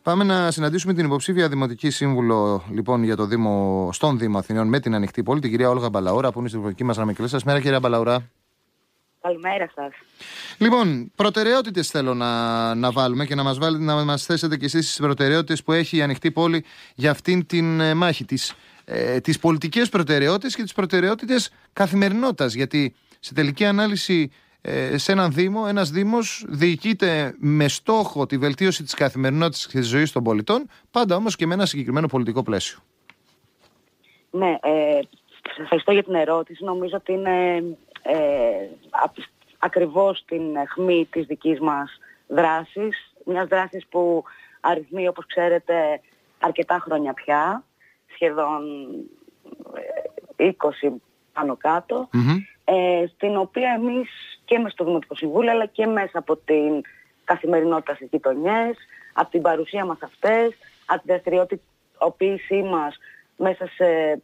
Πάμε να συναντήσουμε την υποψήφια Δημοτική Σύμβουλο λοιπόν, για το Δήμο, στον Δήμο Αθηναίων με την Ανοιχτή Πόλη, την κυρία Όλγα Μπαλαούρα, που είναι στην τηλεφωνική μας γραμμή. Σας μέρα, κυρία Μπαλαούρα. Καλημέρα σας. Λοιπόν, προτεραιότητες θέλω να βάλουμε και να μας θέσετε και εσείς τις προτεραιότητες που έχει η Ανοιχτή Πόλη για αυτήν την μάχη, τις πολιτικές προτεραιότητες και τις προτεραιότητες καθημερινότητας. Γιατί σε τελική ανάλυση, σε έναν Δήμο, ένας Δήμος διοικείται με στόχο τη βελτίωση της καθημερινότητας και της ζωής των πολιτών, πάντα όμως και με ένα συγκεκριμένο πολιτικό πλαίσιο. Ναι, σας ευχαριστώ για την ερώτηση. Νομίζω ότι είναι ακριβώς την αιχμή της δικής μας δράσης. Μιας δράσης που αριθμεί, όπως ξέρετε, αρκετά χρόνια πια, σχεδόν 20 πάνω κάτω, στην οποία εμείς και μες στο Δημοτικό Συμβούλιο, αλλά και μέσα από την καθημερινότητα στις γειτονιές, από την παρουσία μας αυτές, από την δραστηριοποίησή μας μέσα σε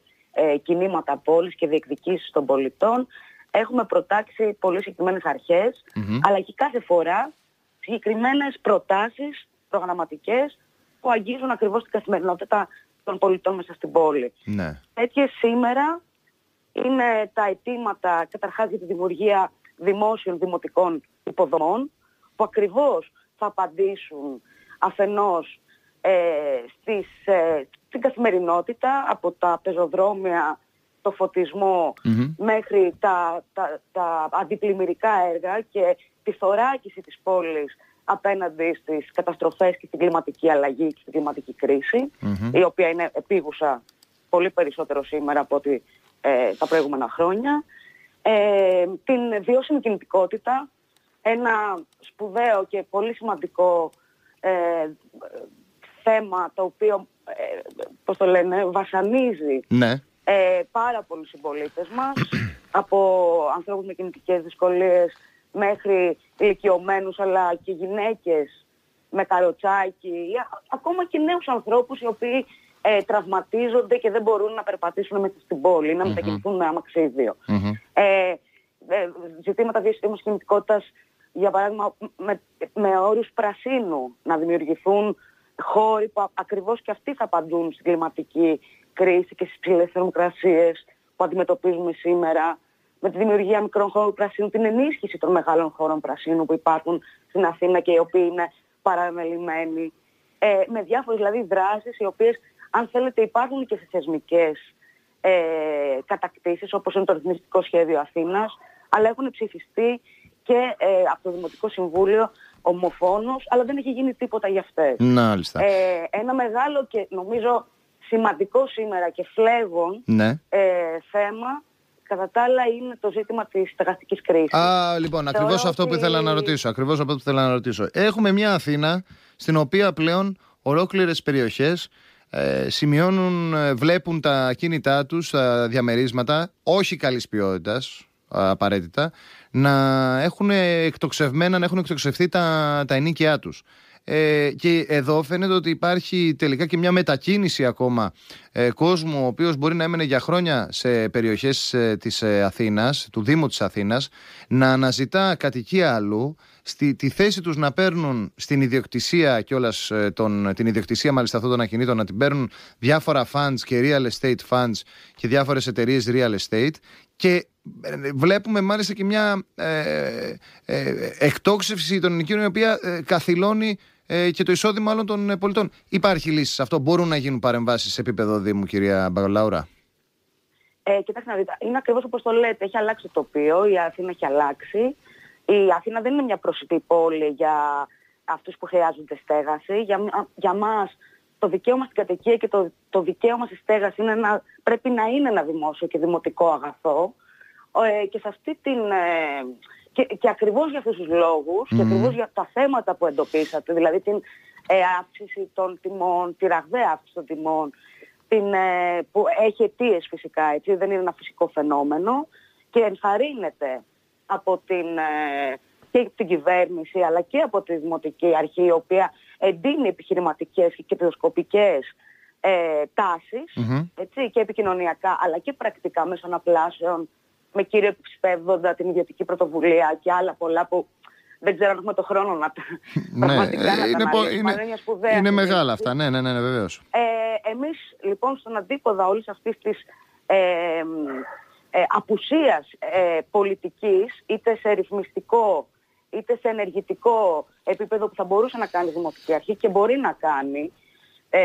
κινήματα πόλης και διεκδικήσεις των πολιτών, έχουμε προτάξει πολύ συγκεκριμένες αρχές, αλλά και κάθε φορά συγκεκριμένες προτάσεις προγραμματικές που αγγίζουν ακριβώς την καθημερινότητα των πολιτών μέσα στην πόλη. Ναι. Τέτοιες σήμερα είναι τα αιτήματα καταρχάς για τη δημιουργία δημόσιων δημοτικών υποδομών, που ακριβώς θα απαντήσουν αφενός στην καθημερινότητα, από τα πεζοδρόμια, το φωτισμό, μέχρι τα αντιπλημμυρικά έργα και τη θωράκιση της πόλης απέναντι στις καταστροφές και στην κλιματική αλλαγή και στην κλιματική κρίση, η οποία είναι επίγουσα πολύ περισσότερο σήμερα από ότι τα προηγούμενα χρόνια. Την βιώσιμη κινητικότητα, ένα σπουδαίο και πολύ σημαντικό θέμα, το οποίο, βασανίζει πάρα πολλούς συμπολίτες μας, από ανθρώπους με κινητικές δυσκολίες μέχρι ηλικιωμένους, αλλά και γυναίκες με καροτσάκι, ακόμα και νέους ανθρώπους οι οποίοι τραυματίζονται και δεν μπορούν να περπατήσουν μέσα στην πόλη, να μετακινηθούν με αμαξίδιο. Ζητήματα βιώσιμης κινητικότητας, για παράδειγμα, με όρους πρασίνου, να δημιουργηθούν χώροι που ακριβώς και αυτοί θα απαντούν στην κλιματική κρίση και στις ψηλές θερμοκρασίες που αντιμετωπίζουμε σήμερα, με τη δημιουργία μικρών χώρων πρασίνου, την ενίσχυση των μεγάλων χώρων πρασίνου που υπάρχουν στην Αθήνα και οι οποίοι είναι παραμελημένοι, με διάφορες δηλαδή δράσεις οι οποίες, αν θέλετε, υπάρχουν και σε θεσμικές κατακτήσεις, όπως είναι το Ρυθμιστικό Σχέδιο Αθήνας, αλλά έχουν ψηφιστεί και από το Δημοτικό Συμβούλιο ομοφόνος, αλλά δεν έχει γίνει τίποτα για αυτές. Ένα μεγάλο και νομίζω σημαντικό σήμερα και φλέγον θέμα, κατά τα άλλα, είναι το ζήτημα της στεγαστικής κρίσης. Λοιπόν, ακριβώς αυτό που ήθελα να ρωτήσω. Έχουμε μια Αθήνα στην οποία πλέον ολόκληρες περιοχές βλέπουν τα ακίνητά τους, τα διαμερίσματα, όχι καλής ποιότητας απαραίτητα, να έχουν εκτοξευθεί τα ενοίκια τους. Και εδώ φαίνεται ότι υπάρχει τελικά και μια μετακίνηση ακόμα κόσμου, ο οποίος μπορεί να έμενε για χρόνια σε περιοχές της Αθήνας, του Δήμου της Αθήνας, να αναζητά κατοικία αλλού, τη θέση τους να παίρνουν στην ιδιοκτησία κιόλας, την ιδιοκτησία μάλιστα αυτών των ακινήτων, να την παίρνουν διάφορα funds και real estate funds και διάφορες εταιρείες real estate, και βλέπουμε μάλιστα και μια εκτόξευση των ενοικίων, η οποία καθυλώνει και το εισόδημα όλων των πολιτών. Υπάρχει λύση σε αυτό? Μπορούν να γίνουν παρεμβάσεις σε επίπεδο Δήμου, κυρία Μπαλαούρα? Κοιτάξτε να δείτε, είναι ακριβώς όπως το λέτε. Έχει αλλάξει το τοπίο, η Αθήνα έχει αλλάξει. Η Αθήνα δεν είναι μια προσιτή πόλη για αυτούς που χρειάζονται στέγαση. Για μας το δικαίωμα στην κατοικία και το δικαίωμα στη στέγαση πρέπει να είναι ένα δημόσιο και δημοτικό αγαθό. Και σε αυτή και ακριβώς για αυτούς τους λόγους και ακριβώς για τα θέματα που εντοπίσατε, δηλαδή την αύξηση των τιμών, τη ραγδαία αύξηση των τιμών, που έχει αιτίες φυσικά, έτσι, δεν είναι ένα φυσικό φαινόμενο, και ενθαρρύνεται από και την κυβέρνηση αλλά και από τη Δημοτική Αρχή, η οποία εντείνει επιχειρηματικές και κερδοσκοπικές τάσεις, έτσι, και επικοινωνιακά αλλά και πρακτικά μέσω αναπλάσεων, με κύριο επισπεύδοντα την ιδιωτική πρωτοβουλία και άλλα πολλά που δεν ξέρω αν έχουμε το χρόνο να πραγματικά να τα αναλύσουμε. Είναι μεγάλα αυτά, ναι, βεβαίως. Εμείς λοιπόν στον αντίποδα όλης αυτής της απουσίας πολιτικής, είτε σε ρυθμιστικό είτε σε ενεργητικό επίπεδο που θα μπορούσε να κάνει η Δημοτική Αρχή και μπορεί να κάνει,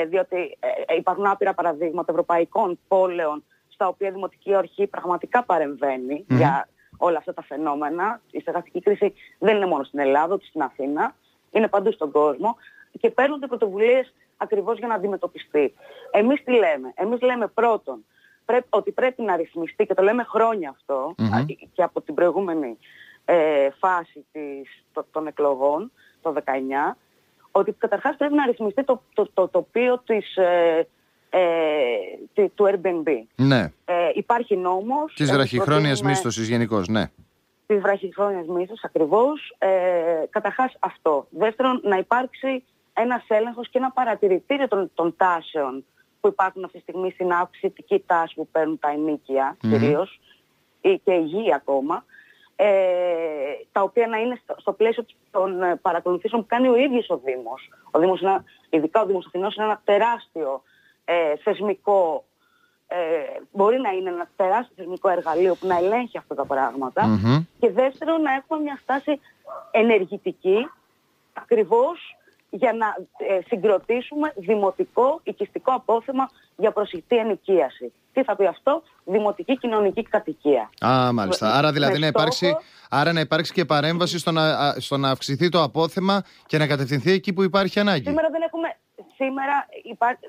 διότι υπάρχουν άπειρα παραδείγματα ευρωπαϊκών πόλεων στα οποία η Δημοτική Αρχή πραγματικά παρεμβαίνει για όλα αυτά τα φαινόμενα. Η στεγαστική κρίση δεν είναι μόνο στην Ελλάδα, ούτε στην Αθήνα, είναι παντού στον κόσμο και παίρνονται πρωτοβουλίες ακριβώς για να αντιμετωπιστεί. Εμείς τι λέμε? Εμείς λέμε πρώτον ότι πρέπει να ρυθμιστεί, και το λέμε χρόνια αυτό και από την προηγούμενη φάση των εκλογών, το 19, ότι καταρχάς πρέπει να ρυθμιστεί το τοπίο του Airbnb. Ναι. Υπάρχει νόμος. Της βραχυχρόνιας μίσθωσης γενικώς, ναι. Της βραχυχρόνιας μίσθωσης ακριβώς. Καταρχάς αυτό. Δεύτερον, να υπάρξει ένας έλεγχος και ένα παρατηρητήριο των τάσεων που υπάρχουν αυτή τη στιγμή στην αυξητική τάση που παίρνουν τα ενοίκια κυρίως και η γη ακόμα, τα οποία να είναι στο πλαίσιο των παρακολουθήσεων που κάνει ο ίδιος ο Δήμος. Ο Δήμος, ειδικά ο Δήμος Αθηνών, είναι ένα τεράστιο θεσμικό, μπορεί να είναι ένα τεράστιο θεσμικό εργαλείο που να ελέγχει αυτά τα πράγματα. Και δεύτερον, να έχουμε μια στάση ενεργητική ακριβώς για να συγκροτήσουμε δημοτικό οικιστικό απόθεμα για προσιτή ενοικίαση. Τι θα πει αυτό? Δημοτική κοινωνική κατοικία. Μάλιστα. Άρα δηλαδή να υπάρξει και παρέμβαση στο να αυξηθεί το απόθεμα και να κατευθυνθεί εκεί που υπάρχει ανάγκη. Σήμερα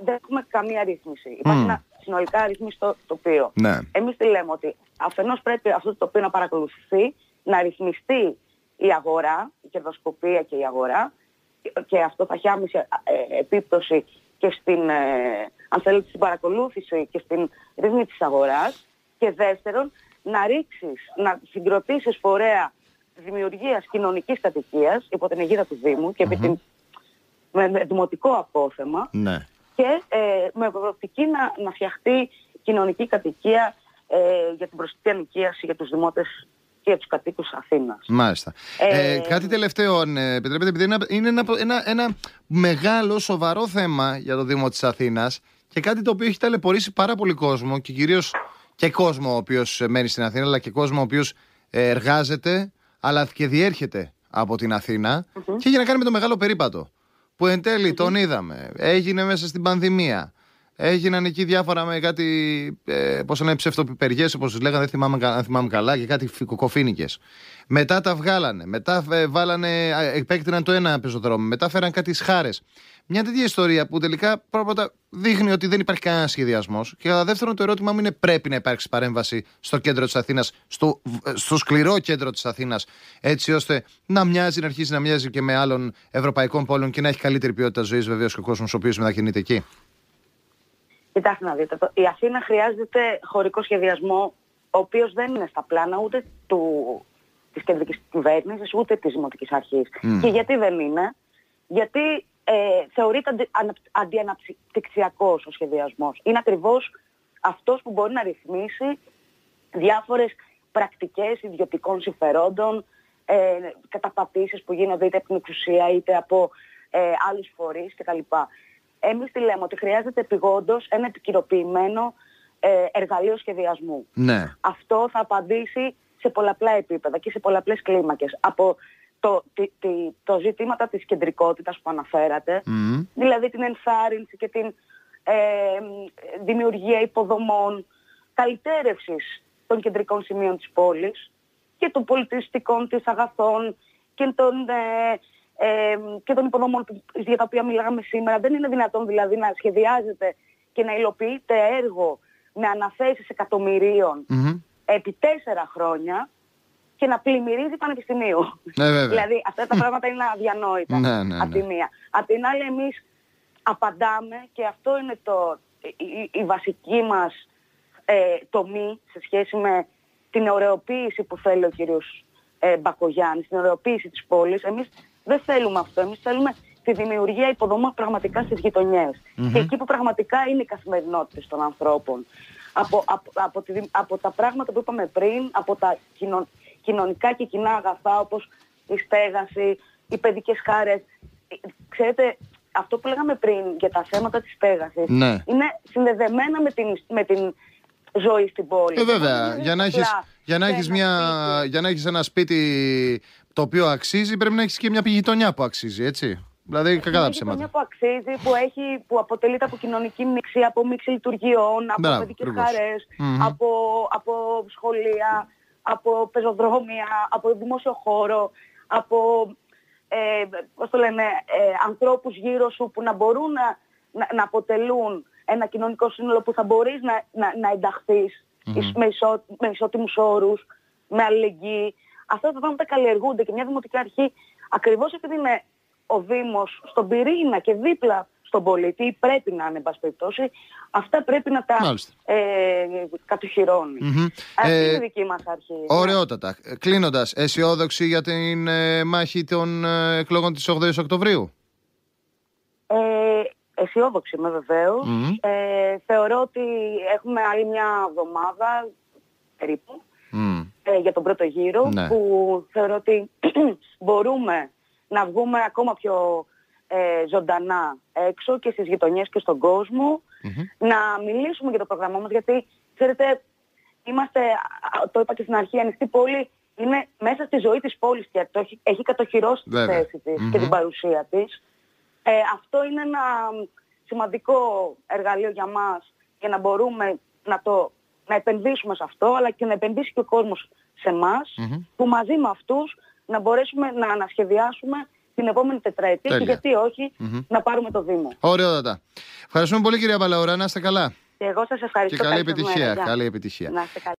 δεν έχουμε καμία ρύθμιση. Υπάρχει ένα συνολικά ρυθμιστό τοπίο. Ναι. Εμείς τι λέμε? Ότι αφενός πρέπει αυτό το τοπίο να παρακολουθηθεί, να ρυθμιστεί η αγορά, η κερδοσκοπία και η αγορά, και αυτό θα έχει άμεση επίπτωση και αν θέλετε, στην παρακολούθηση και στην ρύθμιση της αγοράς. Και δεύτερον, να συγκροτήσεις φορέα δημιουργίας κοινωνικής κατοικίας υπό την αιγίδα του Δήμου και με δημοτικό απόθεμα, ναι, και με προοπτική να φτιαχτεί κοινωνική κατοικία για την προσιτή ενοικίαση για τους δημότες και για τους κατοίκους Αθήνας. Μάλιστα. Κάτι τελευταίο, επιτρέπετε, επειδή είναι ένα μεγάλο, σοβαρό θέμα για το Δήμο της Αθήνας και κάτι το οποίο έχει ταλαιπωρήσει πάρα πολύ κόσμο και κυρίως και κόσμο ο οποίος μένει στην Αθήνα, αλλά και κόσμο ο οποίος εργάζεται αλλά και διέρχεται από την Αθήνα, και έχει να κάνει με το μεγάλο περίπατο που εν τέλει τον είδαμε. Έγινε μέσα στην πανδημία. Έγιναν εκεί διάφορα με κάτι, πώς λένε, ψευτοπιπεριές, όπως τους λέγανε, δεν θυμάμαι καλά, και κάτι κοκοφίνικες. Μετά τα βγάλανε, μετά επέκτηναν το ένα πεζοδρόμιο, μετά φέραν κάτι σχάρες. Μια τέτοια ιστορία που τελικά πρώτα δείχνει ότι δεν υπάρχει κανένα σχεδιασμός. Και κατά δεύτερον, το ερώτημα μου είναι: πρέπει να υπάρξει παρέμβαση στο κέντρο της Αθήνας, στο σκληρό κέντρο της Αθήνας, έτσι ώστε να αρχίσει να μοιάζει και με άλλων ευρωπαϊκών πόλεων και να έχει καλύτερη ποιότητα ζωής, βεβαίως, και ο κόσμος ο οποίος μετακινείται εκεί? Κοιτάξτε να δείτε, η Αθήνα χρειάζεται χωρικό σχεδιασμό, ο οποίος δεν είναι στα πλάνα ούτε της κεντρικής κυβέρνησης, ούτε της Δημοτικής Αρχής. Και γιατί δεν είναι? Γιατί θεωρείται αντιαναπτυξιακός ο σχεδιασμός. Είναι ακριβώς αυτός που μπορεί να ρυθμίσει διάφορες πρακτικές ιδιωτικών συμφερόντων, καταπατήσεις που γίνονται είτε από την εξουσία είτε από άλλους φορείς κτλ. Εμείς τι λέμε? Ότι χρειάζεται επειγόντως ένα επικυροποιημένο εργαλείο σχεδιασμού. Ναι. Αυτό θα απαντήσει σε πολλαπλά επίπεδα και σε πολλαπλές κλίμακες. Από το ζητήματα της κεντρικότητας που αναφέρατε, δηλαδή την ενθάρρυνση και την δημιουργία υποδομών, καλυτέρευσης των κεντρικών σημείων της πόλης και των πολιτιστικών της αγαθών και των υποδομών για τα οποία μιλάγαμε σήμερα. Δεν είναι δυνατόν δηλαδή να σχεδιάζεται και να υλοποιείται έργο με αναθέσεις εκατομμυρίων επί 4 χρόνια και να πλημμυρίζει πανεπιστημίου. Δηλαδή αυτά τα πράγματα είναι αδιανόητα από τη μία. Απ' την άλλη εμείς απαντάμε, και αυτό είναι η βασική μας τομή σε σχέση με την ωρεοποίηση που θέλει ο κύριος Μπακογιάννης, την ωρεοποίηση της πόλης. Εμείς δεν θέλουμε αυτό. Εμείς θέλουμε τη δημιουργία υποδομών πραγματικά στις γειτονιές. Και εκεί που πραγματικά είναι η καθημερινότητα των ανθρώπων. Από τα πράγματα που είπαμε πριν, από τα κοινωνικά και κοινά αγαθά όπως η στέγαση, οι παιδικές χαρές. Ξέρετε, αυτό που λέγαμε πριν για τα θέματα της στέγασης είναι συνδεδεμένα με την ζωή στην πόλη. Βέβαια, για να έχεις ένα σπίτι το οποίο αξίζει, πρέπει να έχεις και μια γειτονιά που αξίζει, έτσι. Δηλαδή, κακά τα ψέματα. Μια που αξίζει, που αποτελείται από κοινωνική μίξη, από μίξη λειτουργιών, από παιδικές χαρές, από σχολεία, από πεζοδρόμια, από δημόσιο χώρο, από ανθρώπους γύρω σου που να μπορούν να αποτελούν ένα κοινωνικό σύνολο που θα μπορείς να ενταχθείς με ισότιμους όρους, με αλληλεγγύη. Αυτά τα πράγματα καλλιεργούνται και μια δημοτική αρχή, ακριβώς επειδή είναι ο Δήμος στον πυρήνα και δίπλα στον πολίτη, πρέπει να είναι, εν πάση περιπτώσει, αυτά πρέπει να τα κατοχυρώνει. Αυτή είναι η δική μας αρχή. Ωραιότατα. Κλείνοντας, αισιόδοξη για την μάχη των εκλογών της 8ης Οκτωβρίου? Αισιόδοξη είμαι βεβαίως. Θεωρώ ότι έχουμε άλλη μια εβδομάδα περίπου για τον πρώτο γύρο, που θεωρώ ότι μπορούμε να βγούμε ακόμα πιο ζωντανά έξω και στις γειτονιές και στον κόσμο, να μιλήσουμε για το πρόγραμμά μας, γιατί ξέρετε, είμαστε, το είπα και στην αρχή, ανοιχτή πόλη είναι μέσα στη ζωή της πόλης και έχει κατοχυρώσει τη θέση της και την παρουσία της. Αυτό είναι ένα σημαντικό εργαλείο για μας για να μπορούμε να επενδύσουμε σε αυτό, αλλά και να επενδύσει και ο κόσμος σε εμάς, που μαζί με αυτούς να μπορέσουμε να ανασχεδιάσουμε την επόμενη τετραετία και γιατί όχι να πάρουμε το Δήμο. Ωραιότατα. Ευχαριστούμε πολύ, κυρία Παλαιώρα. Να είστε καλά. Και εγώ σας ευχαριστώ. Και καλή επιτυχία. Καλή επιτυχία. Να είστε καλά.